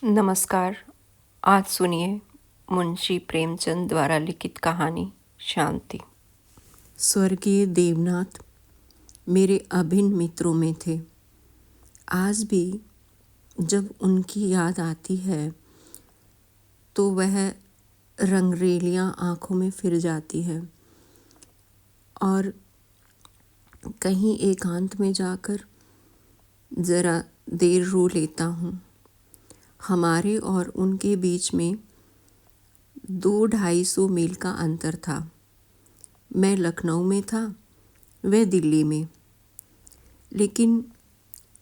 नमस्कार। आज सुनिए मुंशी प्रेमचंद द्वारा लिखित कहानी शांति। स्वर्गीय देवनाथ मेरे अभिन्न मित्रों में थे। आज भी जब उनकी याद आती है तो वह रंगरेलियां आँखों में फिर जाती है और कहीं एकांत में जाकर ज़रा देर रो लेता हूँ। हमारे और उनके बीच में 200-250 मील का अंतर था। मैं लखनऊ में था, वह दिल्ली में। लेकिन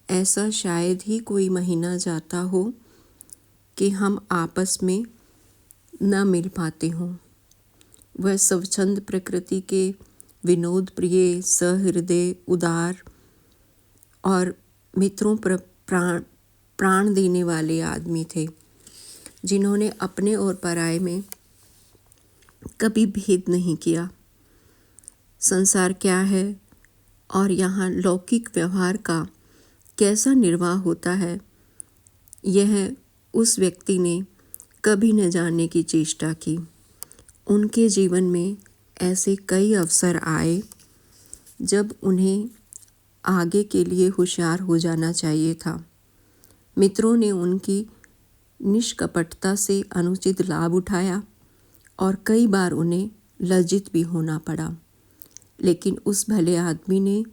ऐसा शायद ही कोई महीना जाता हो कि हम आपस में न मिल पाते हों। वह स्वच्छंद प्रकृति के विनोद प्रिय, सहृदय, उदार और मित्रों पर प्राण देने वाले आदमी थे, जिन्होंने अपने और पराये में कभी भेद नहीं किया। संसार क्या है और यहाँ लौकिक व्यवहार का कैसा निर्वाह होता है, यह उस व्यक्ति ने कभी न जानने की चेष्टा की। उनके जीवन में ऐसे कई अवसर आए जब उन्हें आगे के लिए होशियार हो जाना चाहिए था। मित्रों ने उनकी निष्कपटता से अनुचित लाभ उठाया और कई बार उन्हें लज्जित भी होना पड़ा। लेकिन उस भले आदमी ने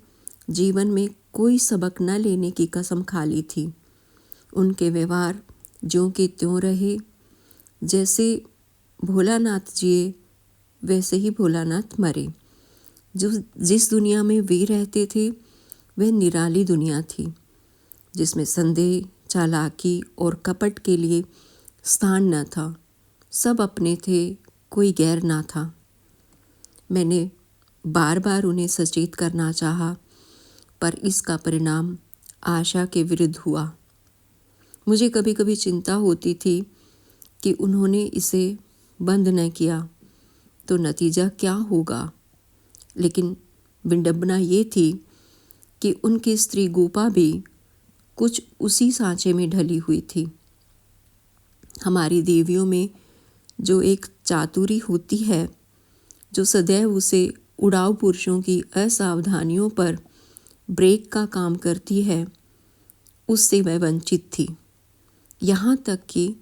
जीवन में कोई सबक न लेने की कसम खा ली थी। उनके व्यवहार ज्यों के त्यों रहे। जैसे भोलानाथ जिए वैसे ही भोलानाथ मरे। जिस दुनिया में वे रहते थे वह निराली दुनिया थी, जिसमें संदेह, चालाकी और कपट के लिए स्थान न था। सब अपने थे, कोई गैर ना था। मैंने बार बार उन्हें सचेत करना चाहा, पर इसका परिणाम आशा के विरुद्ध हुआ। मुझे कभी कभी चिंता होती थी कि उन्होंने इसे बंद न किया तो नतीजा क्या होगा। लेकिन विडंबना ये थी कि उनकी स्त्री गोपा भी कुछ उसी सांचे में ढली हुई थी। हमारी देवियों में जो एक चातुरी होती है, जो सदैव उसे उड़ाऊ पुरुषों की असावधानियों पर ब्रेक का काम करती है, उससे वह वंचित थी। यहाँ तक कि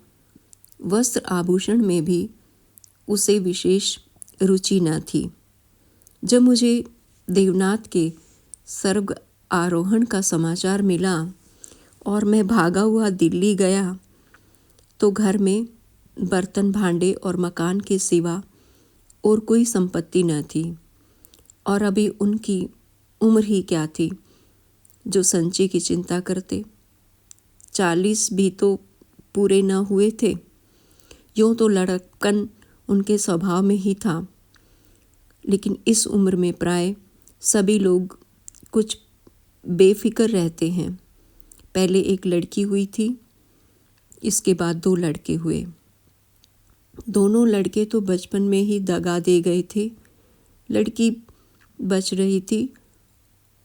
वस्त्र आभूषण में भी उसे विशेष रुचि न थी। जब मुझे देवनाथ के स्वर्ग आरोहण का समाचार मिला और मैं भागा हुआ दिल्ली गया तो घर में बर्तन भांडे और मकान के सिवा और कोई संपत्ति न थी। और अभी उनकी उम्र ही क्या थी जो संचय की चिंता करते। 40 भी तो पूरे न हुए थे। यूँ तो लड़कपन उनके स्वभाव में ही था, लेकिन इस उम्र में प्राय सभी लोग कुछ बेफिक्र रहते हैं। पहले एक लड़की हुई थी, इसके बाद 2 लड़के हुए। दोनों लड़के तो बचपन में ही दगा दे गए थे। लड़की बच रही थी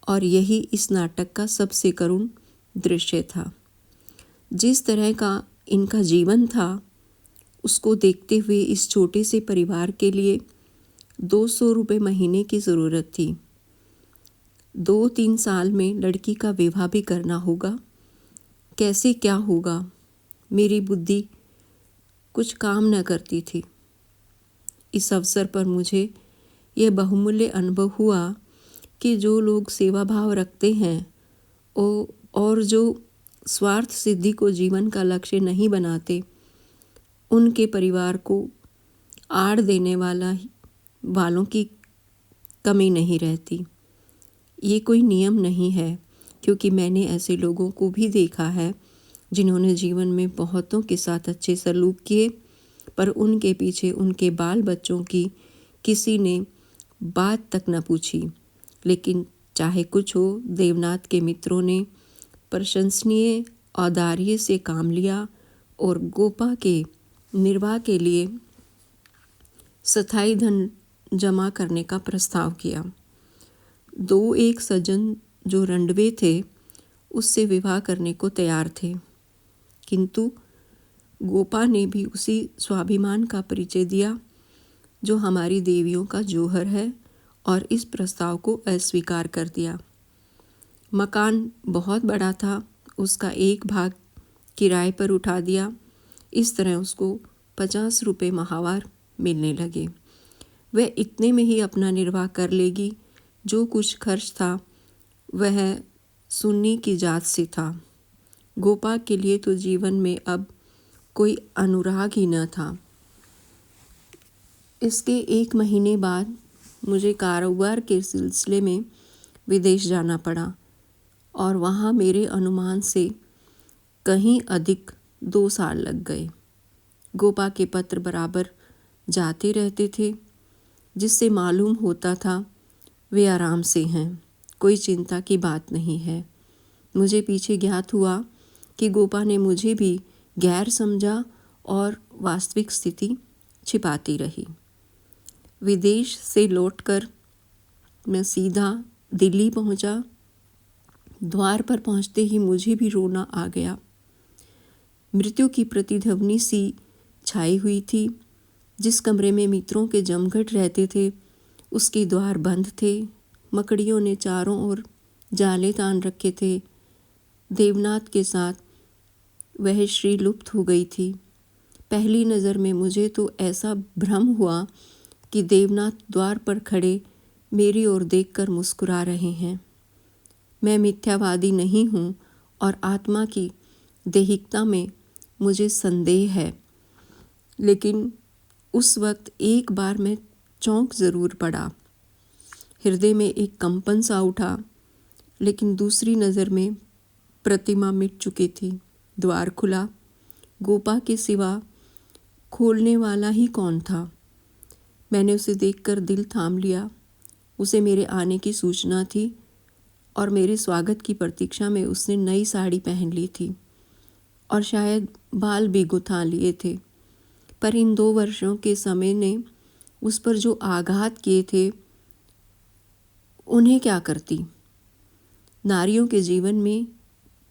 और यही इस नाटक का सबसे करुण दृश्य था। जिस तरह का इनका जीवन था, उसको देखते हुए इस छोटे से परिवार के लिए 200 रुपये महीने की ज़रूरत थी। 2-3 साल में लड़की का विवाह भी करना होगा। कैसे क्या होगा, मेरी बुद्धि कुछ काम न करती थी। इस अवसर पर मुझे यह बहुमूल्य अनुभव हुआ कि जो लोग सेवा भाव रखते हैं और जो स्वार्थ सिद्धि को जीवन का लक्ष्य नहीं बनाते, उनके परिवार को आड़ देने वालों की कमी नहीं रहती। ये कोई नियम नहीं है, क्योंकि मैंने ऐसे लोगों को भी देखा है जिन्होंने जीवन में बहुतों के साथ अच्छे सलूक किए, पर उनके पीछे उनके बाल बच्चों की किसी ने बात तक न पूछी। लेकिन चाहे कुछ हो, देवनाथ के मित्रों ने प्रशंसनीय औदार्य से काम लिया और गोपा के निर्वाह के लिए स्थायी धन जमा करने का प्रस्ताव किया। 2-1 सज्जन जो रंडवे थे, उससे विवाह करने को तैयार थे, किंतु गोपा ने भी उसी स्वाभिमान का परिचय दिया जो हमारी देवियों का जौहर है और इस प्रस्ताव को अस्वीकार कर दिया। मकान बहुत बड़ा था, उसका एक भाग किराए पर उठा दिया। इस तरह उसको 50 रुपये माहवार मिलने लगे। वह इतने में ही अपना निर्वाह कर लेगी। जो कुछ खर्च था वह सुन्नी की जात से था। गोपा के लिए तो जीवन में अब कोई अनुराग ही न था। इसके 1 महीने बाद मुझे कारोबार के सिलसिले में विदेश जाना पड़ा और वहाँ मेरे अनुमान से कहीं अधिक 2 साल लग गए। गोपा के पत्र बराबर जाते रहते थे, जिससे मालूम होता था वे आराम से हैं, कोई चिंता की बात नहीं है। मुझे पीछे ज्ञात हुआ कि गोपा ने मुझे भी गैर समझा और वास्तविक स्थिति छिपाती रही। विदेश से लौटकर मैं सीधा दिल्ली पहुंचा। द्वार पर पहुंचते ही मुझे भी रोना आ गया। मृत्यु की प्रतिध्वनि सी छाई हुई थी। जिस कमरे में मित्रों के जमघट रहते थे उसके द्वार बंद थे। मकड़ियों ने चारों ओर जाले तान रखे थे। देवनाथ के साथ वह श्री लुप्त हो गई थी। पहली नज़र में मुझे तो ऐसा भ्रम हुआ कि देवनाथ द्वार पर खड़े मेरी ओर देखकर मुस्कुरा रहे हैं। मैं मिथ्यावादी नहीं हूँ और आत्मा की देहिकता में मुझे संदेह है, लेकिन उस वक्त एक बार मैं चौंक ज़रूर पड़ा। हृदय में एक कंपन सा उठा, लेकिन दूसरी नज़र में प्रतिमा मिट चुकी थी। द्वार खुला। गोपा के सिवा खोलने वाला ही कौन था? मैंने उसे देखकर दिल थाम लिया। उसे मेरे आने की सूचना थी और मेरे स्वागत की प्रतीक्षा में उसने नई साड़ी पहन ली थी और शायद बाल भी गुथा लिए थे। पर इन 2 वर्षों के समय ने उस पर जो आघात किए थे उन्हें क्या करती। नारियों के जीवन में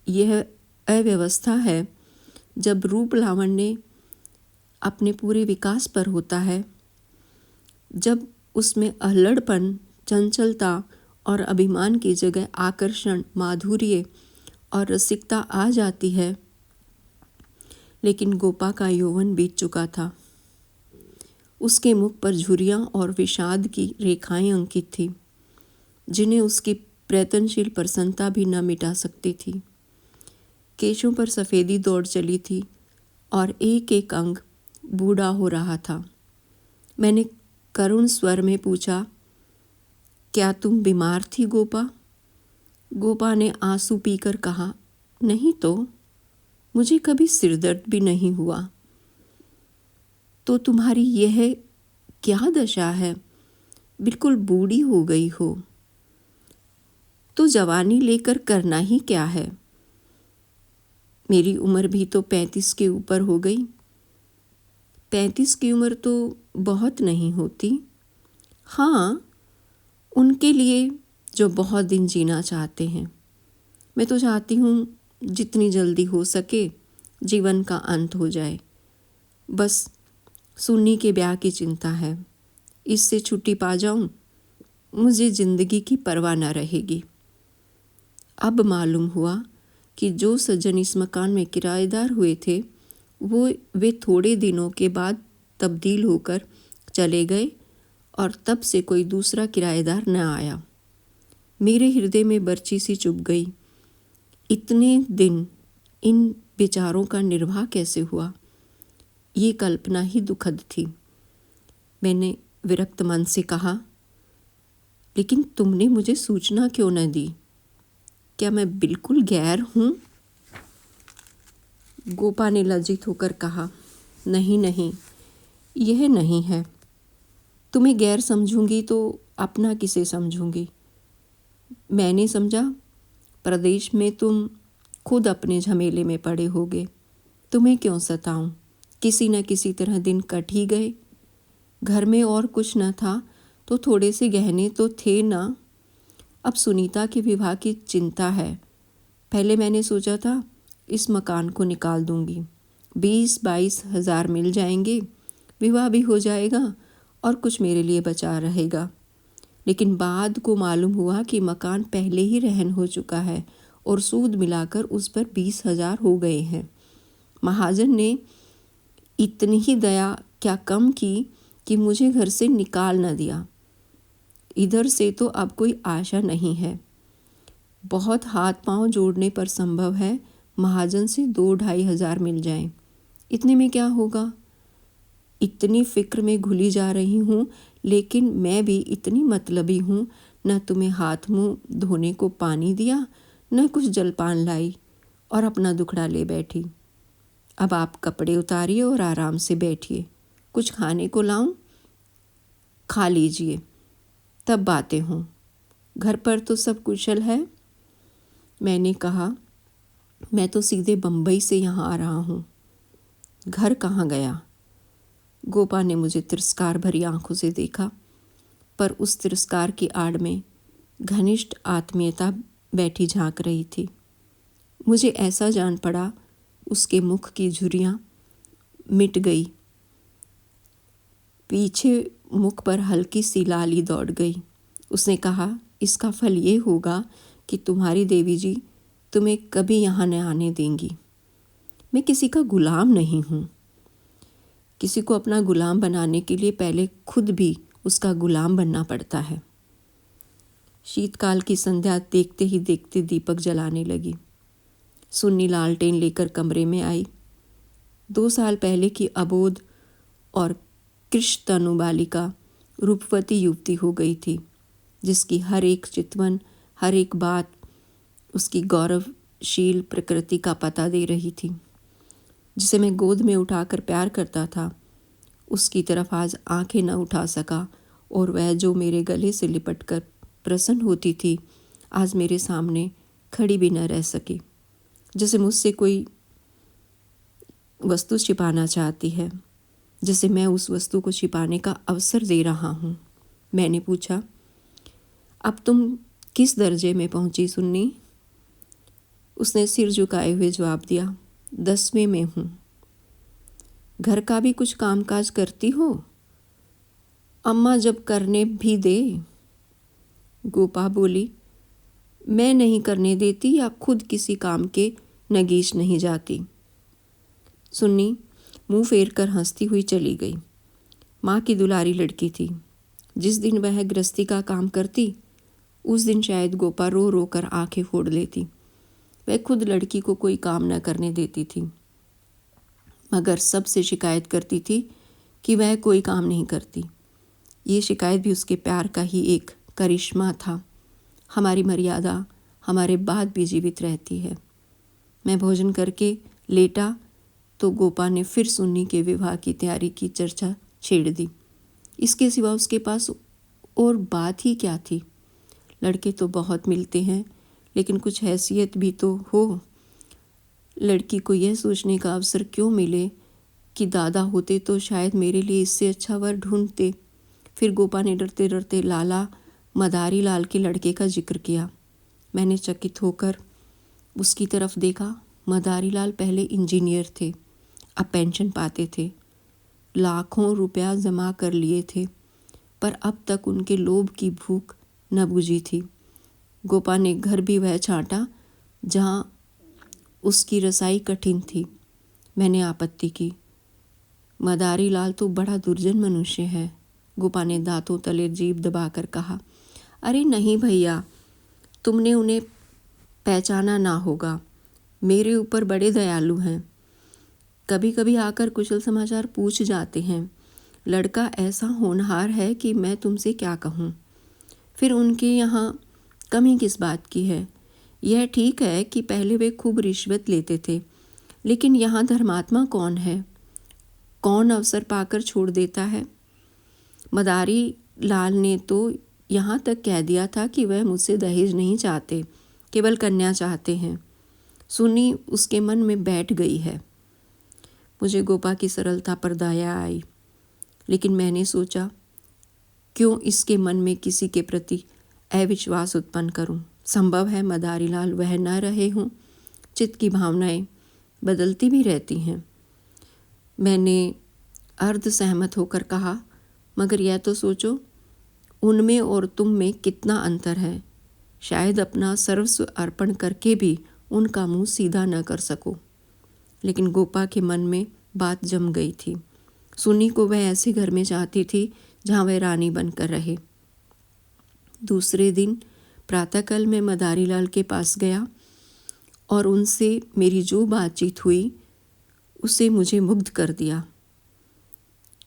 यह अव्यवस्था है जब रूप लावण्य अपने पूरे विकास पर होता है, जब उसमें अल्हड़पन, चंचलता और अभिमान की जगह आकर्षण, माधुर्य और रसिकता आ जाती है। लेकिन गोपा का यौवन बीत चुका था। उसके मुख पर झुर्रियाँ और विषाद की रेखाएं अंकित थी, जिन्हें उसकी प्रयत्नशील प्रसन्नता भी न मिटा सकती थी। केशों पर सफ़ेदी दौड़ चली थी और एक एक अंग बूढ़ा हो रहा था। मैंने करुण स्वर में पूछा, क्या तुम बीमार थी गोपा? गोपा ने आंसू पीकर कहा, नहीं तो, मुझे कभी सिरदर्द भी नहीं हुआ। तो तुम्हारी यह क्या दशा है? बिल्कुल बूढ़ी हो गई हो। तो जवानी लेकर करना ही क्या है? मेरी उम्र भी तो 35 के ऊपर हो गई। 35 की उम्र तो बहुत नहीं होती। हाँ, उनके लिए जो बहुत दिन जीना चाहते हैं। मैं तो चाहती हूँ जितनी जल्दी हो सके जीवन का अंत हो जाए। बस सुन्नी के ब्याह की चिंता है। इससे छुट्टी पा जाऊँ, मुझे ज़िंदगी की परवाह न रहेगी। अब मालूम हुआ कि जो सज्जन इस मकान में किराएदार हुए थे वे थोड़े दिनों के बाद तब्दील होकर चले गए और तब से कोई दूसरा किराएदार न आया। मेरे हृदय में बर्छी सी चुभ गई। इतने दिन इन बेचारों का निर्वाह कैसे हुआ, ये कल्पना ही दुखद थी। मैंने विरक्त मन से कहा, लेकिन तुमने मुझे सूचना क्यों न दी? क्या मैं बिल्कुल गैर हूँ? गोपा ने लज्जित होकर कहा, नहीं नहीं, यह नहीं है। तुम्हें गैर समझूंगी तो अपना किसे समझूंगी? मैंने समझा प्रदेश में तुम खुद अपने झमेले में पड़े होगे। तुम्हें क्यों सताऊं? किसी न किसी तरह दिन कट ही गए। घर में और कुछ न था तो थोड़े से गहने तो थे ना। अब सुनीता के विवाह की चिंता है। पहले मैंने सोचा था इस मकान को निकाल दूंगी, 20-22 हज़ार मिल जाएंगे, विवाह भी हो जाएगा और कुछ मेरे लिए बचा रहेगा। लेकिन बाद को मालूम हुआ कि मकान पहले ही रहन हो चुका है और सूद मिलाकर उस पर 20,000 हो गए हैं। महाजन ने इतनी ही दया क्या कम की कि मुझे घर से निकाल न दिया। इधर से तो अब कोई आशा नहीं है। बहुत हाथ पांव जोड़ने पर संभव है महाजन से 2-2.5 हज़ार मिल जाएं। इतने में क्या होगा? इतनी फिक्र में घुली जा रही हूँ, लेकिन मैं भी इतनी मतलबी हूँ। न तुम्हें हाथ मुंह धोने को पानी दिया, न कुछ जलपान लाई और अपना दुखड़ा ले बैठी। अब आप कपड़े उतारिए और आराम से बैठिए। कुछ खाने को लाऊं? खा लीजिए, तब बातें हों। घर पर तो सब कुशल है? मैंने कहा, मैं तो सीधे बम्बई से यहाँ आ रहा हूँ। घर कहाँ गया? गोपा ने मुझे तिरस्कार भरी आंखों से देखा, पर उस तिरस्कार की आड़ में घनिष्ठ आत्मीयता बैठी झांक रही थी। मुझे ऐसा जान पड़ा उसके मुख की झुर्रियाँ मिट गई, पीछे मुख पर हल्की सी लाली दौड़ गई। उसने कहा, इसका फल ये होगा कि तुम्हारी देवी जी तुम्हें कभी यहाँ न आने देंगी। मैं किसी का गुलाम नहीं हूँ। किसी को अपना गुलाम बनाने के लिए पहले खुद भी उसका गुलाम बनना पड़ता है। शीतकाल की संध्या देखते ही देखते दीपक जलाने लगी। सुन्नी लालटेन लेकर कमरे में आई। 2 साल पहले की अबोध और कृष्णतनु बालिका रूपवती युवती हो गई थी, जिसकी हर एक चितवन, हर एक बात उसकी गौरवशील प्रकृति का पता दे रही थी। जिसे मैं गोद में उठाकर प्यार करता था, उसकी तरफ आज आंखें न उठा सका, और वह जो मेरे गले से लिपटकर प्रसन्न होती थी, आज मेरे सामने खड़ी भी न रह सकी। जैसे मुझसे कोई वस्तु छिपाना चाहती है, जैसे मैं उस वस्तु को छिपाने का अवसर दे रहा हूँ। मैंने पूछा, अब तुम किस दर्जे में पहुँची सुन्नी? उसने सिर झुकाए हुए जवाब दिया, 10वें में हूँ। घर का भी कुछ कामकाज करती हो? अम्मा जब करने भी दे। गोपा बोली, मैं नहीं करने देती या खुद किसी काम के नगीच नहीं जाती। सुन्नी मुंह फेर कर हंसती हुई चली गई। माँ की दुलारी लड़की थी। जिस दिन वह गृहस्थी का काम करती, उस दिन शायद गोपा रो रो कर आंखें फोड़ लेती। वह खुद लड़की को कोई काम न करने देती थी, मगर सबसे शिकायत करती थी कि वह कोई काम नहीं करती। ये शिकायत भी उसके प्यार का ही एक करिश्मा था। हमारी मर्यादा हमारे बाद भी जीवित रहती है। मैं भोजन करके लेटा तो गोपा ने फिर सुन्नी के विवाह की तैयारी की चर्चा छेड़ दी। इसके सिवा उसके पास और बात ही क्या थी? लड़के तो बहुत मिलते हैं, लेकिन कुछ हैसियत भी तो हो। लड़की को यह सोचने का अवसर क्यों मिले कि दादा होते तो शायद मेरे लिए इससे अच्छा वर ढूंढते। फिर गोपा ने डरते डरते लाला मदारी लाल के लड़के का जिक्र किया। मैंने चकित होकर उसकी तरफ देखा। मदारी लाल पहले इंजीनियर थे, अब पेंशन पाते थे। लाखों रुपया जमा कर लिए थे, पर अब तक उनके लोभ की भूख न बुझी थी। गोपा ने घर भी वह छांटा जहाँ उसकी रसाई कठिन थी। मैंने आपत्ति की, मदारी लाल तो बड़ा दुर्जन मनुष्य है। गोपा ने दांतों तले जीभ दबाकर कहा, अरे नहीं भैया, तुमने उन्हें पहचाना ना होगा। मेरे ऊपर बड़े दयालु हैं। कभी कभी आकर कुशल समाचार पूछ जाते हैं। लड़का ऐसा होनहार है कि मैं तुमसे क्या कहूँ। फिर उनके यहाँ कमी किस बात की है? यह ठीक है कि पहले वे खूब रिश्वत लेते थे, लेकिन यहाँ धर्मात्मा कौन है? कौन अवसर पाकर छोड़ देता है? मदारी लाल ने तो यहाँ तक कह दिया था कि वह मुझसे दहेज नहीं चाहते, केवल कन्या चाहते हैं। सुनी उसके मन में बैठ गई है। मुझे गोपा की सरलता पर दया आई, लेकिन मैंने सोचा, क्यों इसके मन में किसी के प्रति अविश्वास उत्पन्न करूं? संभव है मदारी लाल वह न रहे हों। चित्त की भावनाएं बदलती भी रहती हैं। मैंने अर्ध सहमत होकर कहा, मगर यह तो सोचो, उनमें और तुम में कितना अंतर है। शायद अपना सर्वस्व अर्पण करके भी उनका मुंह सीधा न कर सको। लेकिन गोपा के मन में बात जम गई थी। सुन्नी को वह ऐसे घर में चाहती थी जहाँ वह रानी बनकर रहे। दूसरे दिन प्रातःकाल मैं मदारीलाल के पास गया और उनसे मेरी जो बातचीत हुई उसे मुझे मुग्ध कर दिया।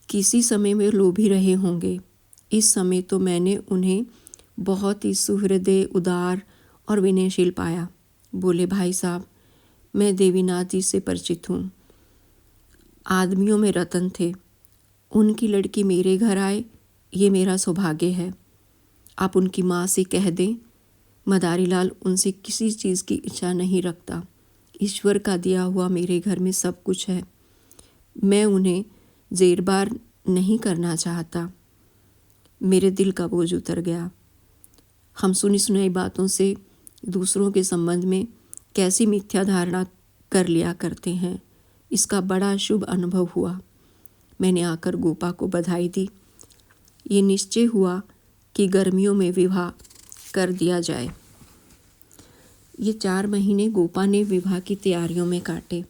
किसी समय वे लोभी रहे होंगे, इस समय तो मैंने उन्हें बहुत ही सुहृदय, उदार और विनयशील पाया। बोले, भाई साहब, मैं देवीनाथ जी से परिचित हूँ। आदमियों में रतन थे, उनकी लड़की मेरे घर आए, ये मेरा सौभाग्य है। आप उनकी माँ से कह दें, मदारीलाल उनसे किसी चीज़ की इच्छा नहीं रखता। ईश्वर का दिया हुआ मेरे घर में सब कुछ है। मैं उन्हें जेरबार नहीं करना चाहता। मेरे दिल का बोझ उतर गया। हम सुनी सुनाई बातों से दूसरों के संबंध में कैसी मिथ्या धारणा कर लिया करते हैं, इसका बड़ा शुभ अनुभव हुआ। मैंने आकर गोपा को बधाई दी। ये निश्चय हुआ कि गर्मियों में विवाह कर दिया जाए। ये 4 महीने गोपा ने विवाह की तैयारियों में काटे।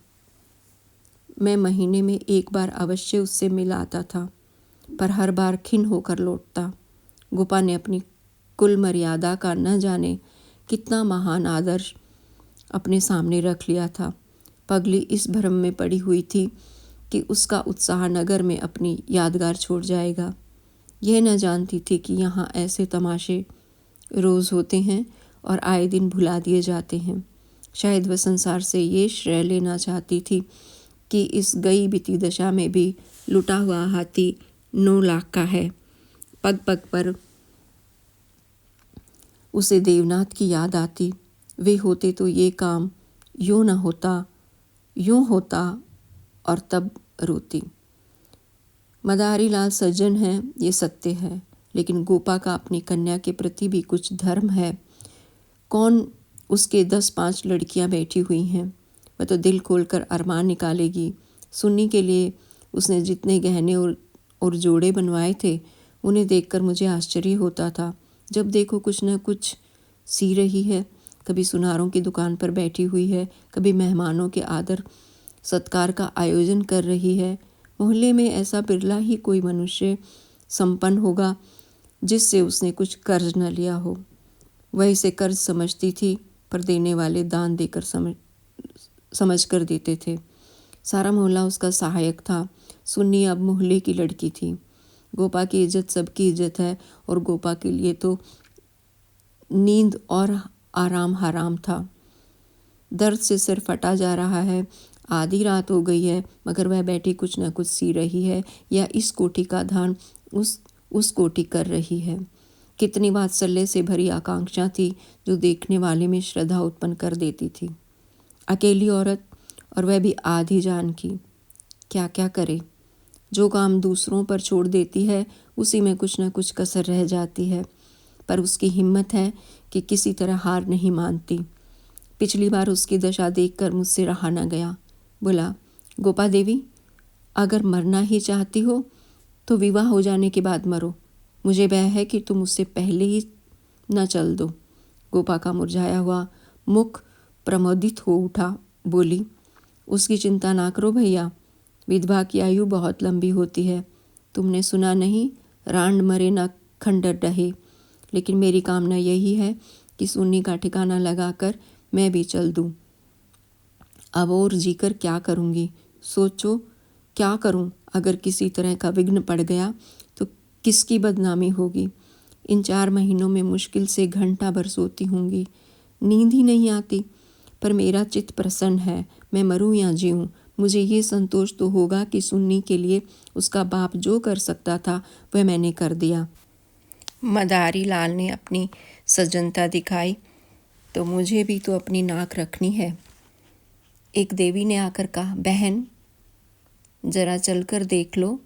मैं महीने में एक बार अवश्य उससे मिल आता था, पर हर बार खिन्न होकर लौटता। गोपा ने अपनी कुल मर्यादा का न जाने कितना महान आदर्श अपने सामने रख लिया था। पगली इस भ्रम में पड़ी हुई थी कि उसका उत्साह नगर में अपनी यादगार छोड़ जाएगा। यह न जानती थी कि यहाँ ऐसे तमाशे रोज़ होते हैं और आए दिन भुला दिए जाते हैं। शायद वह संसार से ये श्रेय लेना चाहती थी कि इस गई बीती दशा में भी लुटा हुआ हाथी 9 लाख का है। पग पग पर उसे देवनाथ की याद आती। वे होते तो ये काम यूँ न होता, यूँ होता, और तब रोती। मदारीलाल सज्जन हैं, ये सत्य है, लेकिन गोपा का अपनी कन्या के प्रति भी कुछ धर्म है। कौन उसके 10-5 लड़कियां बैठी हुई हैं, वह तो दिल खोलकर अरमान निकालेगी। सुन्नी के लिए उसने जितने गहने और जोड़े बनवाए थे, उन्हें देखकर मुझे आश्चर्य होता था। जब देखो कुछ न कुछ सी रही है, कभी सुनारों की दुकान पर बैठी हुई है, कभी मेहमानों के आदर सत्कार का आयोजन कर रही है। मोहल्ले में ऐसा बिरला ही कोई मनुष्य संपन्न होगा जिससे उसने कुछ कर्ज न लिया हो। वह इसे कर्ज समझती थी, पर देने वाले दान देकर समझ कर देते थे। सारा मोहल्ला उसका सहायक था। सुन्नी अब मोहल्ले की लड़की थी। गोपा की इज्जत सबकी इज्जत है, और गोपा के लिए तो नींद और आराम हराम था। दर्द से सिर फटा जा रहा है। आधी रात हो गई है, मगर वह बैठी कुछ न कुछ सी रही है, या इस कोठी का ध्यान उस कोठी कर रही है। कितनी वात्सल्य से भरी आकांक्षा थी जो देखने वाले में श्रद्धा उत्पन्न कर देती थी। अकेली औरत, और वह भी आधी जान की, क्या क्या करे। जो काम दूसरों पर छोड़ देती है उसी में कुछ न कुछ कसर रह जाती है, पर उसकी हिम्मत है कि किसी तरह हार नहीं मानती। पिछली बार उसकी दशा देखकर मुझसे रहा न गया। बोला, गोपा देवी, अगर मरना ही चाहती हो तो विवाह हो जाने के बाद मरो। मुझे भय है कि तुम उससे पहले ही न चल दो। गोपा का मुरझाया हुआ मुख प्रमोदित हो उठा। बोली, उसकी चिंता ना करो भैया, विधवा की आयु बहुत लंबी होती है। तुमने सुना नहीं, रांड मरे न खंडर डहे। लेकिन मेरी कामना यही है कि सुन्नी का ठिकाना लगाकर मैं भी चल दूं। अब और जीकर क्या करूंगी? सोचो, क्या करूं? अगर किसी तरह का विघ्न पड़ गया तो किसकी बदनामी होगी? इन 4 महीनों में मुश्किल से घंटा भर सोती होंगी। नींद ही नहीं आती, पर मेरा चित्त प्रसन्न है। मैं मरूं या जीऊं, मुझे ये संतोष तो होगा कि सुन्नी के लिए उसका बाप जो कर सकता था वह मैंने कर दिया। मदारीलाल ने अपनी सज्जनता दिखाई, तो मुझे भी तो अपनी नाक रखनी है। एक देवी ने आकर कहा, बहन जरा चलकर देख लो,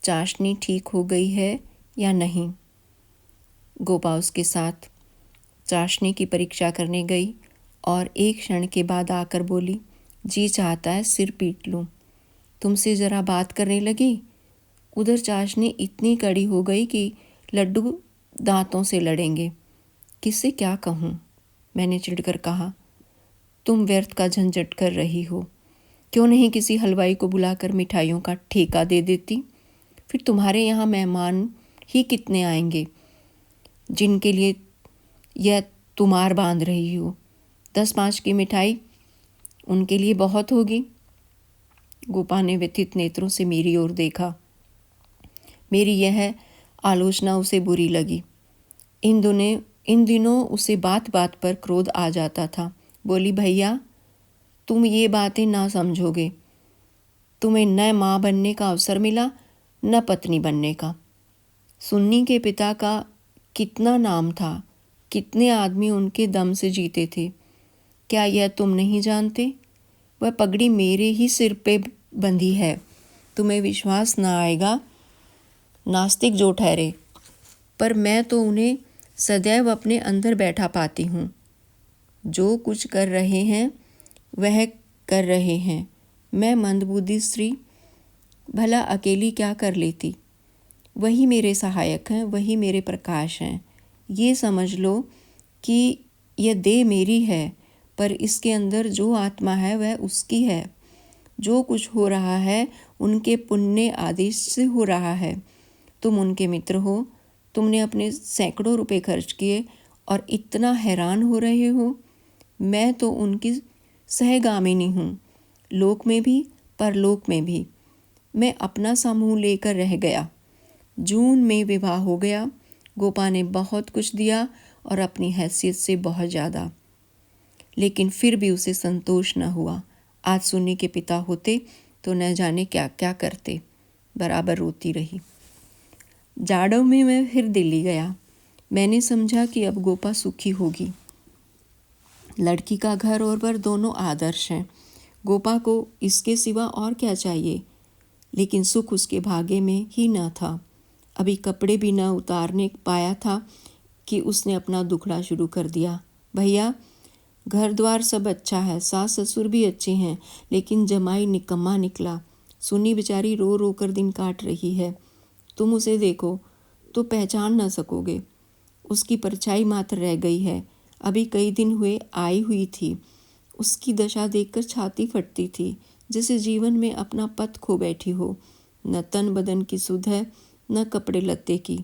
चाशनी ठीक हो गई है या नहीं। गोपा उसके साथ चाशनी की परीक्षा करने गई और एक क्षण के बाद आकर बोली, जी चाहता है सिर पीट लूं। तुमसे ज़रा बात करने लगी, उधर चाशनी इतनी कड़ी हो गई कि लड्डू दांतों से लड़ेंगे। किससे क्या कहूँ, मैंने चिढ़कर कहा। तुम व्यर्थ का झंझट कर रही हो। क्यों नहीं किसी हलवाई को बुलाकर मिठाइयों का ठेका दे देती? फिर तुम्हारे यहाँ मेहमान ही कितने आएंगे जिनके लिए यह तुम्हार बांध रही हो। 10-5 की मिठाई उनके लिए बहुत होगी। गोपा ने व्यथित नेत्रों से मेरी ओर देखा। मेरी यह आलोचना उसे बुरी लगी। इन दिनों उसे बात बात पर क्रोध आ जाता था। बोली, भैया तुम ये बातें ना समझोगे। तुम्हें न माँ बनने का अवसर मिला न पत्नी बनने का। सुन्नी के पिता का कितना नाम था, कितने आदमी उनके दम से जीते थे। क्या यह तुम नहीं जानते? वह पगड़ी मेरे ही सिर पे बंधी है। तुम्हें विश्वास ना आएगा, नास्तिक जो ठहरे, पर मैं तो उन्हें सदैव अपने अंदर बैठा पाती हूँ। जो कुछ कर रहे हैं वह कर रहे हैं। मैं मंदबुद्धि स्त्री भला अकेली क्या कर लेती? वही मेरे सहायक हैं, वही मेरे प्रकाश हैं। ये समझ लो कि यह देह मेरी है, पर इसके अंदर जो आत्मा है वह उसकी है। जो कुछ हो रहा है उनके पुण्य आदेश से हो रहा है। तुम उनके मित्र हो, तुमने अपने सैकड़ों रुपए खर्च किए और इतना हैरान हो रहे हो। मैं तो उनकी सहगामिनी हूँ, लोक में भी परलोक में भी। मैं अपना समूह लेकर रह गया। जून में विवाह हो गया। गोपा ने बहुत कुछ दिया और अपनी हैसियत से बहुत ज़्यादा, लेकिन फिर भी उसे संतोष न हुआ। आज सुन्नी के पिता होते तो न जाने क्या क्या करते। बराबर रोती रही। जाड़ों में मैं फिर दिल्ली गया। मैंने समझा कि अब गोपा सुखी होगी। लड़की का घर और वर दोनों आदर्श हैं। गोपा को इसके सिवा और क्या चाहिए? लेकिन सुख उसके भाग्य में ही न था। अभी कपड़े भी न उतारने पाया था कि उसने अपना दुखड़ा शुरू कर दिया। भैया, घर द्वार सब अच्छा है, सास ससुर भी अच्छे हैं, लेकिन जमाई निकम्मा निकला। सुनी बेचारी रो रो कर दिन काट रही है। तुम उसे देखो तो पहचान न सकोगे। उसकी परछाई मात्र रह गई है। अभी कई दिन हुए आई हुई थी। उसकी दशा देखकर छाती फटती थी, जैसे जीवन में अपना पथ खो बैठी हो। न तन बदन की सुध है, न कपड़े लत्ते की।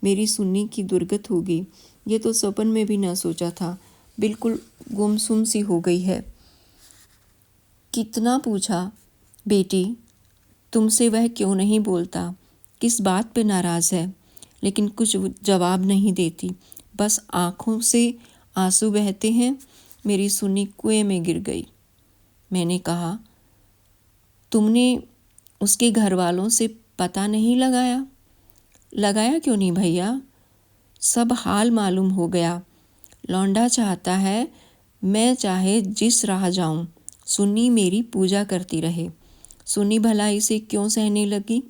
मेरी सुन्नी की दुर्गत होगी, ये तो सपन में भी न सोचा था। बिल्कुल गुमसुम सी हो गई है। कितना पूछा, बेटी तुमसे वह क्यों नहीं बोलता, किस बात पे नाराज़ है, लेकिन कुछ जवाब नहीं देती। बस आँखों से आंसू बहते हैं। मेरी सुन्नी कुएं में गिर गई। मैंने कहा, तुमने उसके घर वालों से पता नहीं लगाया? लगाया क्यों नहीं भैया? सब हाल मालूम हो गया। लौंडा चाहता है मैं चाहे जिस राह जाऊं, सुन्नी मेरी पूजा करती रहे। सुन्नी भला इसे क्यों सहने लगी?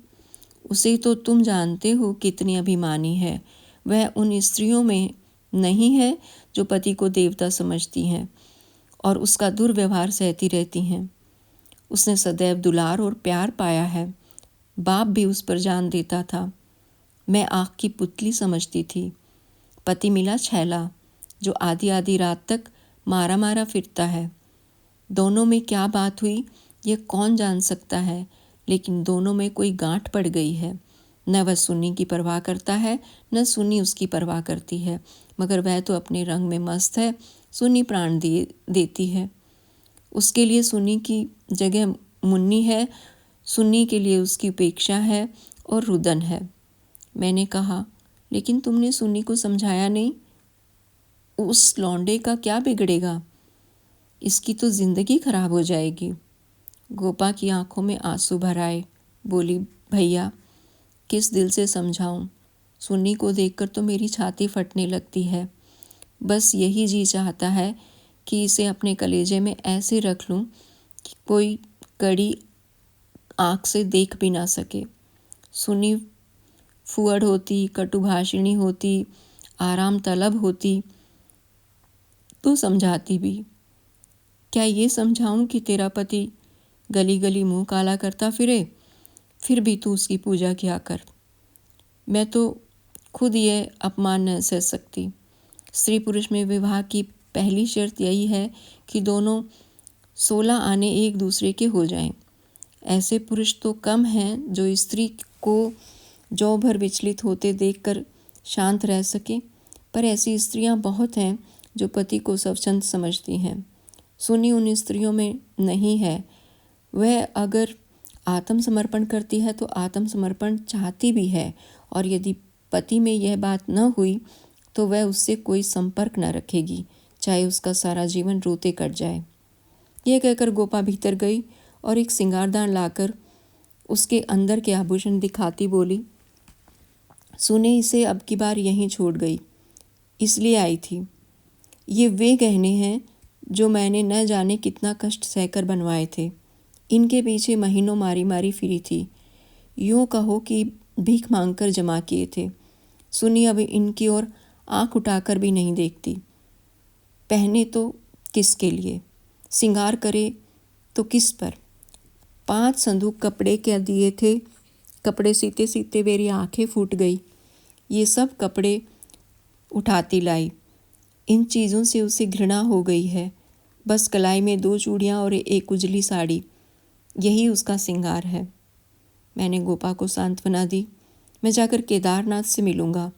उसे तो तुम जानते हो कितनी अभिमानी है। वह उन स्त्रियों में नहीं है जो पति को देवता समझती हैं और उसका दुर्व्यवहार सहती रहती हैं। उसने सदैव दुलार और प्यार पाया है। बाप भी उस पर जान देता था। मैं आँख की पुतली समझती थी। पति मिला छैला, जो आधी आधी रात तक मारा मारा फिरता है। दोनों में क्या बात हुई ये कौन जान सकता है, लेकिन दोनों में कोई गांठ पड़ गई है। न वह सुन्नी की परवाह करता है, न सुन्नी उसकी परवाह करती है, मगर वह तो अपने रंग में मस्त है। सुन्नी प्राण देती है। उसके लिए सुन्नी की जगह मुन्नी है, सुन्नी के लिए उसकी उपेक्षा है और रुदन है। मैंने कहा, लेकिन तुमने सुन्नी को समझाया नहीं। उस लौंडे का क्या बिगड़ेगा? इसकी तो जिंदगी खराब हो जाएगी। गोपा की आंखों में आंसू भर आए। बोली, भैया किस दिल से समझाऊं? सुन्नी को देखकर तो मेरी छाती फटने लगती है। बस यही जी चाहता है कि इसे अपने कलेजे में ऐसे रख लूं कि कोई कड़ी आँख से देख भी ना सके। सुन्नी फुअड़ होती, कटुभाषिणी होती, आराम तलब होती तो समझाती भी। क्या ये समझाऊं कि तेरा पति गली गली मुंह काला करता फिरे, फिर भी तू उसकी पूजा किया कर। मैं तो खुद ये अपमान न सह सकती। स्त्री पुरुष में विवाह की पहली शर्त यही है कि दोनों 16 आने एक दूसरे के हो जाएं। ऐसे पुरुष तो कम हैं जो स्त्री को जौ भर विचलित होते देखकर शांत रह सके, पर ऐसी स्त्रियां बहुत हैं जो पति को स्वच्छंद समझती हैं। सुनी उन स्त्रियों में नहीं है। वह अगर आत्मसमर्पण करती है तो आत्मसमर्पण चाहती भी है, और यदि पति में यह बात न हुई तो वह उससे कोई संपर्क न रखेगी, चाहे उसका सारा जीवन रोते कट जाए। यह कहकर गोपा भीतर गई और एक सिंगारदान लाकर उसके अंदर के आभूषण दिखाती बोली, सुने इसे अब की बार यहीं छोड़ गई, इसलिए आई थी। ये वे गहने हैं जो मैंने न जाने कितना कष्ट सहकर बनवाए थे। इनके पीछे महीनों मारी मारी फिरी थी, यूँ कहो कि भीख मांगकर जमा किए थे। सुनी अब इनकी ओर आंख उठाकर भी नहीं देखती। पहने तो किसके लिए, सिंगार करे तो किस पर। 5 संदूक कपड़े क्या दिए थे। कपड़े सीते सीते मेरी आंखें फूट गई। ये सब कपड़े उठाती लाई। इन चीज़ों से उसे घृणा हो गई है। बस कलाई में 2 चूड़ियाँ और एक उजली साड़ी, यही उसका सिंगार है। मैंने गोपा को सांत्वना दी, मैं जाकर केदारनाथ से मिलूँगा,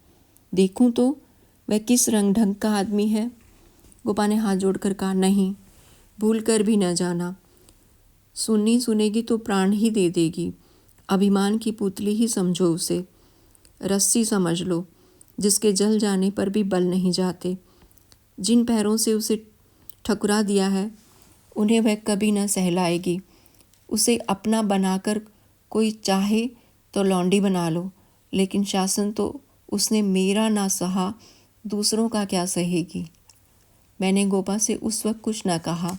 देखूँ तो वह किस रंग ढंग का आदमी है। गोपा ने हाथ जोड़कर कहा, नहीं, भूल कर भी न जाना। सुननी सुनेगी तो प्राण ही दे देगी। अभिमान की पुतली ही समझो उसे, रस्सी समझ लो जिसके जल जाने पर भी बल नहीं जाते। जिन पैरों से उसे ठकुरा दिया है उन्हें वह कभी न सहलाएगी। उसे अपना बनाकर कोई चाहे तो लौंडी बना लो, लेकिन शासन तो उसने मेरा ना सहा, दूसरों का क्या सहेगी। मैंने गोपा से उस वक्त कुछ न कहा,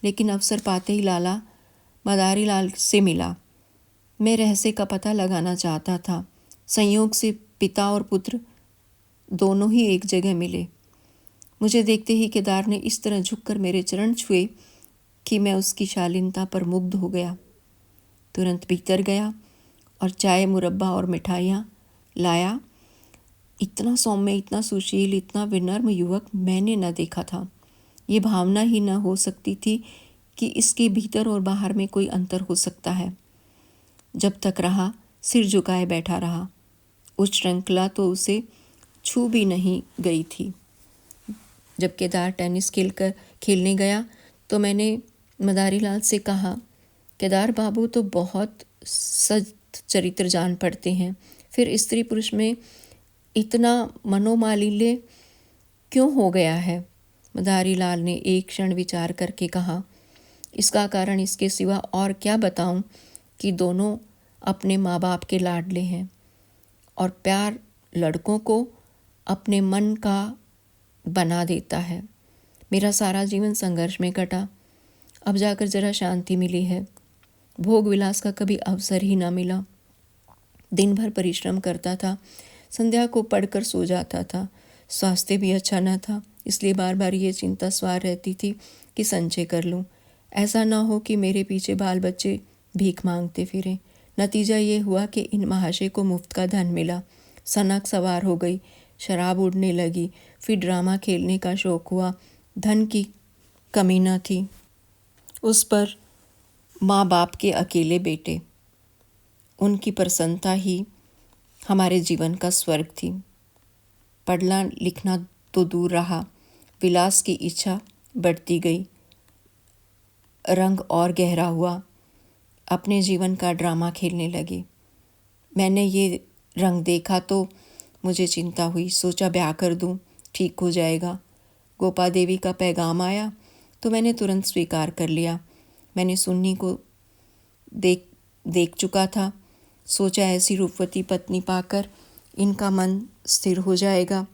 लेकिन अवसर पाते ही लाला मदारी लाल से मिला। मैं रहस्य का पता लगाना चाहता था। संयोग से पिता और पुत्र दोनों ही एक जगह मिले। मुझे देखते ही केदार ने इस तरह झुककर मेरे चरण छुए कि मैं उसकी शालीनता पर मुग्ध हो गया। तुरंत भीतर गया और चाय, मुरब्बा और मिठाइयाँ लाया। इतना सौम्य, इतना सुशील, इतना विनम्र युवक मैंने न देखा था। ये भावना ही न हो सकती थी कि इसके भीतर और बाहर में कोई अंतर हो सकता है। जब तक रहा सिर झुकाए बैठा रहा। उच्च श्रृंखला तो उसे छू भी नहीं गई थी। जब केदार टेनिस खेलने गया तो मैंने मदारी लाल से कहा, केदार बाबू तो बहुत सच चरित्र जान पड़ते हैं, फिर स्त्री पुरुष में इतना मनोमालिन्य क्यों हो गया है। मदारी लाल ने एक क्षण विचार करके कहा, इसका कारण इसके सिवा और क्या बताऊं कि दोनों अपने माँ बाप के लाडले हैं, और प्यार लड़कों को अपने मन का बना देता है। मेरा सारा जीवन संघर्ष में कटा, अब जाकर जरा शांति मिली है। भोग विलास का कभी अवसर ही ना मिला। दिन भर परिश्रम करता था, संध्या को पढ़कर सो जाता था। स्वास्थ्य भी अच्छा न था, इसलिए बार बार ये चिंता सवार रहती थी कि संचय कर लूं, ऐसा ना हो कि मेरे पीछे बाल बच्चे भीख मांगते फिरें। नतीजा ये हुआ कि इन महाशय को मुफ्त का धन मिला, सनक सवार हो गई, शराब उड़ने लगी, फिर ड्रामा खेलने का शौक हुआ। धन की कमी न थी, उस पर माँ बाप के अकेले बेटे, उनकी प्रसन्नता ही हमारे जीवन का स्वर्ग थी। पढ़ना लिखना तो दूर रहा, विलास की इच्छा बढ़ती गई, रंग और गहरा हुआ, अपने जीवन का ड्रामा खेलने लगे। मैंने ये रंग देखा तो मुझे चिंता हुई, सोचा ब्याह कर दूं, ठीक हो जाएगा। गोपा देवी का पैगाम आया तो मैंने तुरंत स्वीकार कर लिया। मैंने सुन्नी को देख चुका था, सोचा ऐसी रूपवती पत्नी पाकर इनका मन स्थिर हो जाएगा।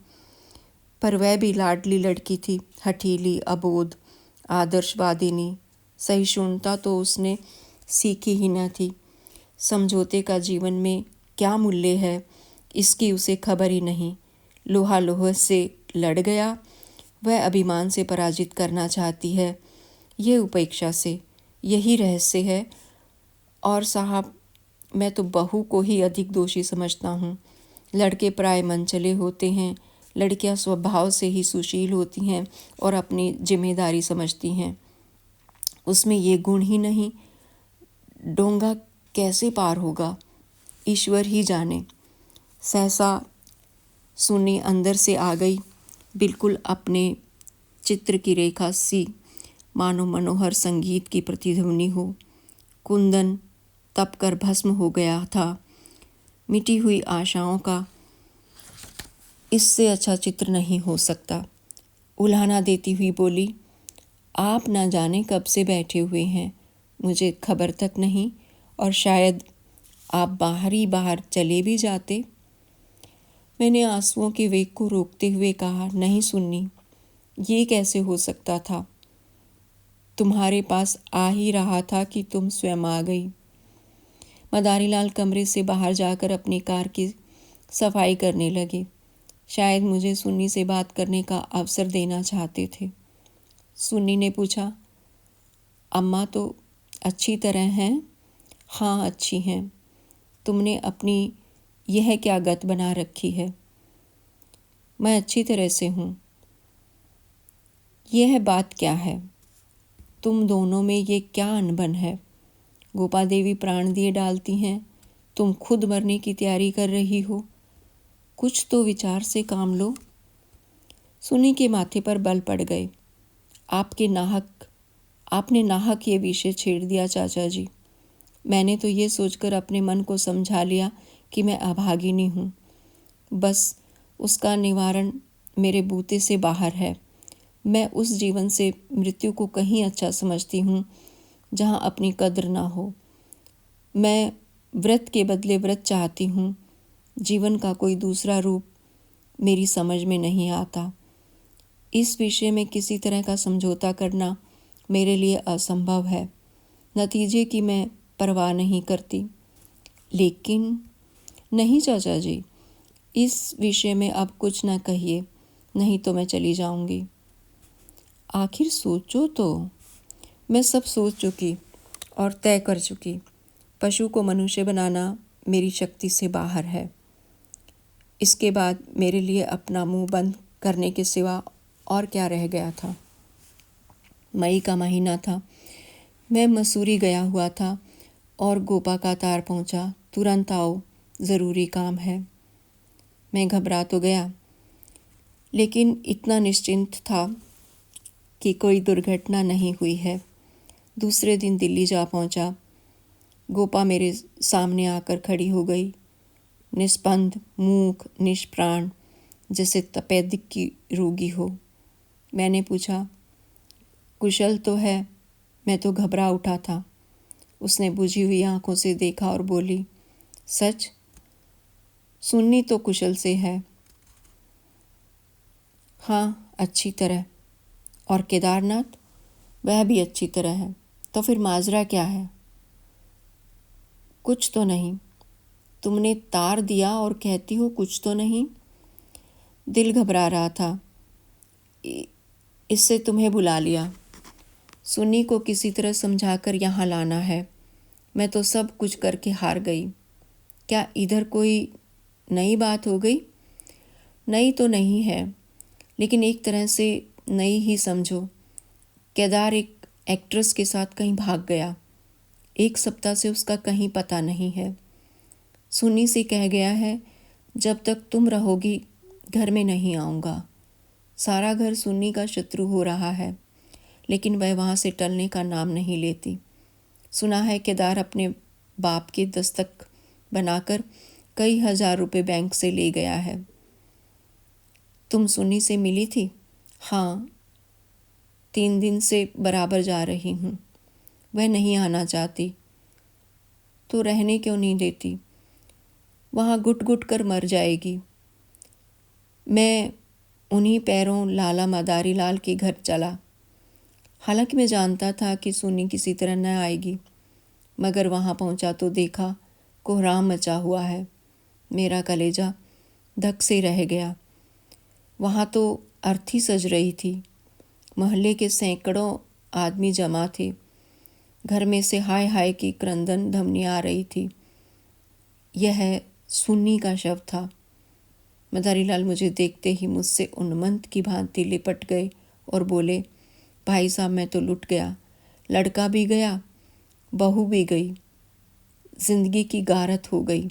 पर वह भी लाडली लड़की थी, हठीली, अबोध, आदर्शवादिनी। सहिष्णुता तो उसने सीखी ही न थी। समझौते का जीवन में क्या मूल्य है, इसकी उसे खबर ही नहीं। लोहा लोहे से लड़ गया, वह अभिमान से पराजित करना चाहती है, ये उपेक्षा से। यही रहस्य है और साहब, मैं तो बहू को ही अधिक दोषी समझता हूँ। लड़के प्राय मनचले होते हैं, लड़कियाँ स्वभाव से ही सुशील होती हैं और अपनी जिम्मेदारी समझती हैं। उसमें ये गुण ही नहीं, डोंगा कैसे पार होगा, ईश्वर ही जाने। सहसा सुन्नी अंदर से आ गई, बिल्कुल अपने चित्र की रेखा सी, मानो मनोहर संगीत की प्रतिध्वनि हो। कुंदन तप कर भस्म हो गया था। मिटी हुई आशाओं का इससे अच्छा चित्र नहीं हो सकता। उल्हाना देती हुई बोली, आप ना जाने कब से बैठे हुए हैं, मुझे खबर तक नहीं, और शायद आप बाहर चले भी जाते। मैंने आंसुओं के वेग को रोकते हुए कहा, नहीं सुन्नी, ये कैसे हो सकता था। तुम्हारे पास आ ही रहा था कि तुम स्वयं आ गई। मदारीलाल कमरे से बाहर जाकर अपनी कार की सफाई करने लगे। शायद मुझे सुन्नी से बात करने का अवसर देना चाहते थे। सुन्नी ने पूछा, अम्मा तो अच्छी तरह हैं? हाँ, अच्छी हैं। तुमने अपनी यह क्या गत बना रखी है? मैं अच्छी तरह से हूँ। यह बात क्या है? तुम दोनों में ये क्या अनबन है? गोपा देवी प्राण दिए डालती हैं, तुम खुद मरने की तैयारी कर रही हो। कुछ तो विचार से काम लो। सुन्नी के माथे पर बल पड़ गए। आपने नाहक ये विषय छेड़ दिया चाचा जी। मैंने तो ये सोचकर अपने मन को समझा लिया कि मैं अभागिनी हूँ। बस उसका निवारण मेरे बूते से बाहर है। मैं उस जीवन से मृत्यु को कहीं अच्छा समझती हूँ जहाँ अपनी कद्र ना हो। मैं व्रत के बदले व्रत चाहती हूँ। जीवन का कोई दूसरा रूप मेरी समझ में नहीं आता। इस विषय में किसी तरह का समझौता करना मेरे लिए असंभव है। नतीजे की मैं परवाह नहीं करती। लेकिन नहीं चाचा जी, इस विषय में अब कुछ न कहिए, नहीं तो मैं चली जाऊंगी। आखिर सोचो तो। मैं सब सोच चुकी और तय कर चुकी। पशु को मनुष्य बनाना मेरी शक्ति से बाहर है। इसके बाद मेरे लिए अपना मुंह बंद करने के सिवा और क्या रह गया था। मई का महीना था। मैं मसूरी गया हुआ था और गोपा का तार पहुंचा। तुरंत आओ, ज़रूरी काम है। मैं घबरा तो गया, लेकिन इतना निश्चिंत था कि कोई दुर्घटना नहीं हुई है। दूसरे दिन दिल्ली जा पहुंचा। गोपा मेरे सामने आकर खड़ी हो गई, निस्पंद, मूक, निष्प्राण, जैसे तपेदिक की रोगी हो। मैंने पूछा, कुशल तो है? मैं तो घबरा उठा था। उसने बुझी हुई आंखों से देखा और बोली, सच? सुन्नी तो कुशल से है। हाँ, अच्छी तरह। और केदारनाथ? वह भी अच्छी तरह है। तो फिर माजरा क्या है? कुछ तो नहीं। तुमने तार दिया और कहती हो कुछ तो नहीं। दिल घबरा रहा था, इससे तुम्हें बुला लिया। सुन्नी को किसी तरह समझाकर यहाँ लाना है। मैं तो सब कुछ करके हार गई। क्या इधर कोई नई बात हो गई? नई तो नहीं है, लेकिन एक तरह से नई ही समझो। केदार एक एक्ट्रेस के साथ कहीं भाग गया। 1 सप्ताह से उसका कहीं पता नहीं है। सुन्नी से कह गया है, जब तक तुम रहोगी घर में नहीं आऊँगा। सारा घर सुन्नी का शत्रु हो रहा है, लेकिन वह वहाँ से टलने का नाम नहीं लेती। सुना है केदार अपने बाप के दस्तक बनाकर कई हजार रुपए बैंक से ले गया है। तुम सुन्नी से मिली थी? हाँ, 3 दिन से बराबर जा रही हूँ। वह नहीं आना चाहती। तो रहने क्यों नहीं देती? वहाँ घुट घुट कर मर जाएगी। मैं उन्हीं पैरों लाला मदारीलाल के घर चला। हालांकि मैं जानता था कि सुन्नी किसी तरह न आएगी, मगर वहाँ पहुँचा तो देखा कोहराम मचा हुआ है। मेरा कलेजा धक से रह गया। वहाँ तो अर्थी सज रही थी। मोहल्ले के सैकड़ों आदमी जमा थे। घर में से हाय हाय की क्रंदन ध्वनि आ रही थी। यह सुन्नी का शव था। मदारीलाल मुझे देखते ही मुझसे उन्मत्त की भांति लिपट गए और बोले, भाई साहब मैं तो लुट गया, लड़का भी गया, बहू भी गई, जिंदगी की गारत हो गई।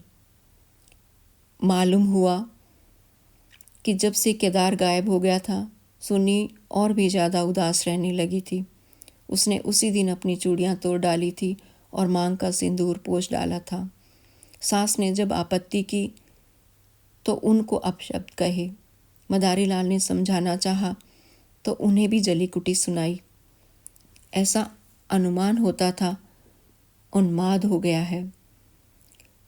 मालूम हुआ कि जब से केदार गायब हो गया था, सुन्नी और भी ज़्यादा उदास रहने लगी थी। उसने उसी दिन अपनी चूड़ियाँ तोड़ डाली थी और मांग का सिंदूर पोंछ डाला था। सास ने जब आपत्ति की तो उनको अपशब्द कहे। मदारीलाल ने समझाना चाहा तो उन्हें भी जली कुटी सुनाई। ऐसा अनुमान होता था उन्माद हो गया है।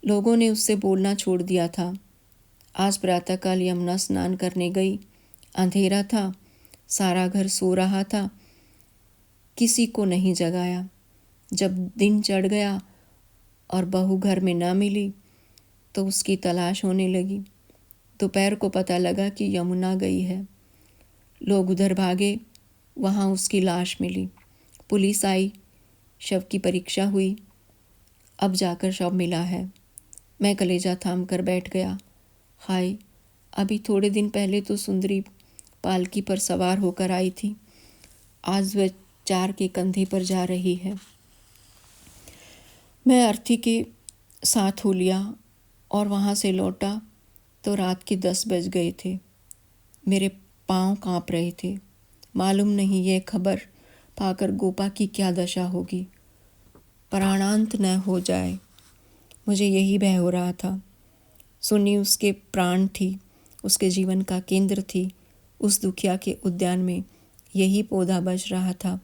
लोगों ने उससे बोलना छोड़ दिया था। आज प्रातःकाल यमुना स्नान करने गई। अंधेरा था, सारा घर सो रहा था, किसी को नहीं जगाया। जब दिन चढ़ गया और बहू घर में ना मिली तो उसकी तलाश होने लगी। दोपहर को पता लगा कि यमुना गई है। लोग उधर भागे, वहाँ उसकी लाश मिली। पुलिस आई, शव की परीक्षा हुई, अब जाकर शव मिला है। मैं कलेजा थाम कर बैठ गया। हाय, अभी थोड़े दिन पहले तो सुंदरी पालकी पर सवार होकर आई थी, आज वह 4 के कंधे पर जा रही है। मैं अर्थी के साथ हो लिया और वहाँ से लौटा तो रात के 10 बज गए थे। मेरे पाँव काँप रहे थे। मालूम नहीं यह खबर पाकर गोपा की क्या दशा होगी, प्राणांत न हो जाए, मुझे यही भय हो रहा था। सुन्नी उसके प्राण थी, उसके जीवन का केंद्र थी। उस दुखिया के उद्यान में यही पौधा बच रहा था।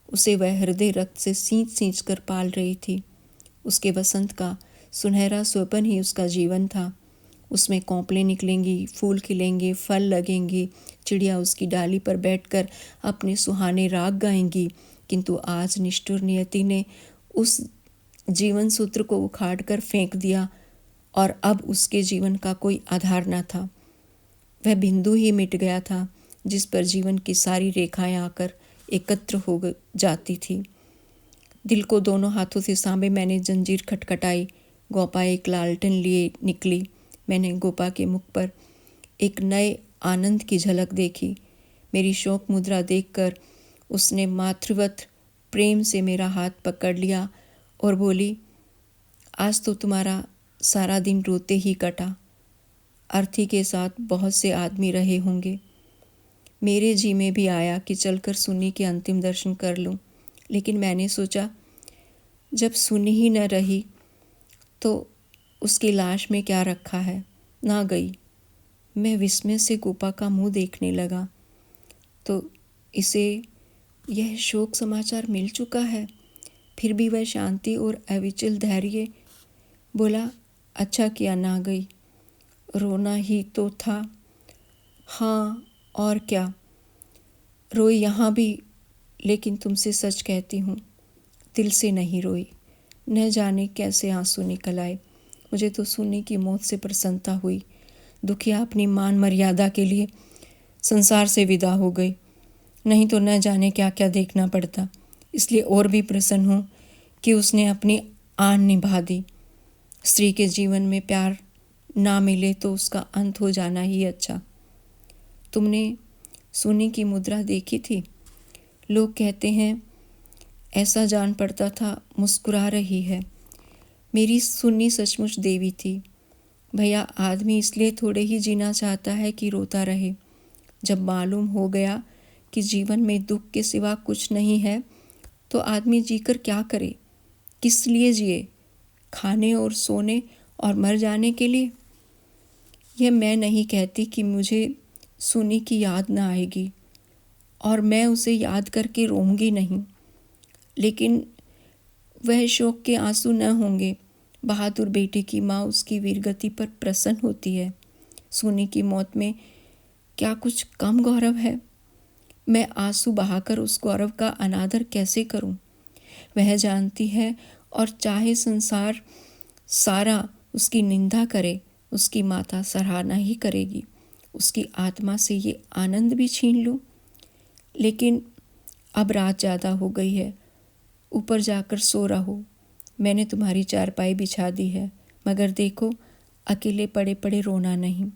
उसे वह हृदय रक्त से सींच सींच कर पाल रही थी। उसके वसंत का सुनहरा स्वप्न ही उसका जीवन था। उसमें कौपलें निकलेंगी, फूल खिलेंगे, फल लगेंगे, चिड़िया उसकी डाली पर बैठकर अपने सुहाने राग गाएंगी। किंतु आज निष्ठुर नियति ने उस जीवन सूत्र को उखाड़ कर फेंक दिया और अब उसके जीवन का कोई आधार न था। वह बिंदु ही मिट गया था जिस पर जीवन की सारी रेखाएं आकर एकत्र हो जाती थी। दिल को दोनों हाथों से सांभे मैंने जंजीर खटखटाई। गोपा एक लालटेन लिए निकली। मैंने गोपा के मुख पर एक नए आनंद की झलक देखी। मेरी शोक मुद्रा देखकर उसने मातृवत प्रेम से मेरा हाथ पकड़ लिया और बोली, आज तो तुम्हारा सारा दिन रोते ही कटा। अर्थी के साथ बहुत से आदमी रहे होंगे। मेरे जी में भी आया कि चलकर सुन्नी के अंतिम दर्शन कर लूं, लेकिन मैंने सोचा जब सुन्नी ही न रही तो उसकी लाश में क्या रखा है, ना गई। मैं विस्मय से गोपा का मुंह देखने लगा तो इसे यह शोक समाचार मिल चुका है। फिर भी वह शांति और अविचल धैर्य बोला, अच्छा किया ना गई, रोना ही तो था। हाँ और क्या, रोई यहाँ भी, लेकिन तुमसे सच कहती हूँ, दिल से नहीं रोई। न जाने कैसे आंसू निकल आए। मुझे तो सुन्नी की मौत से प्रसन्नता हुई। दुखिया अपनी मान मर्यादा के लिए संसार से विदा हो गई, नहीं तो न जाने क्या क्या देखना पड़ता। इसलिए और भी प्रसन्न हूँ कि उसने अपनी आन निभा दी। स्त्री के जीवन में प्यार ना मिले तो उसका अंत हो जाना ही अच्छा। तुमने सुन्नी की मुद्रा देखी थी? लोग कहते हैं ऐसा जान पड़ता था मुस्कुरा रही है। मेरी सुन्नी सचमुच देवी थी। भैया, आदमी इसलिए थोड़े ही जीना चाहता है कि रोता रहे। जब मालूम हो गया कि जीवन में दुख के सिवा कुछ नहीं है तो आदमी जीकर क्या करे, किस लिए जिए? खाने और सोने और मर जाने के लिए? यह मैं नहीं कहती कि मुझे सुन्नी की याद न आएगी और मैं उसे याद करके रोऊंगी नहीं, लेकिन वह शोक के आंसू न होंगे। बहादुर बेटे की माँ उसकी वीरगति पर प्रसन्न होती है। सुन्नी की मौत में क्या कुछ कम गौरव है? मैं आंसू बहाकर उस गौरव का अनादर कैसे करूं? वह जानती है और चाहे संसार सारा उसकी निंदा करे, उसकी माता सराहना ही करेगी। उसकी आत्मा से ये आनंद भी छीन लूं। लेकिन अब रात ज़्यादा हो गई है ऊपर जाकर सो रहो, मैंने तुम्हारी चारपाई बिछा दी है, मगर देखो अकेले पड़े पड़े रोना नहीं।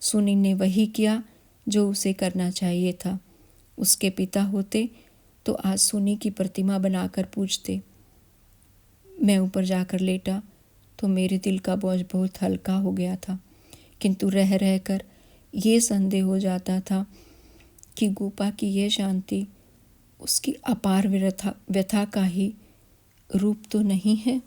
सुनी ने वही किया जो उसे करना चाहिए था। उसके पिता होते तो आज सुनी की प्रतिमा बनाकर पूजते। मैं ऊपर जाकर लेटा तो मेरे दिल का बोझ बहुत हल्का हो गया था, किंतु रह रह कर ये संदेह हो जाता था कि गोपा की ये शांति उसकी अपार व्यथा का ही रूप तो नहीं है।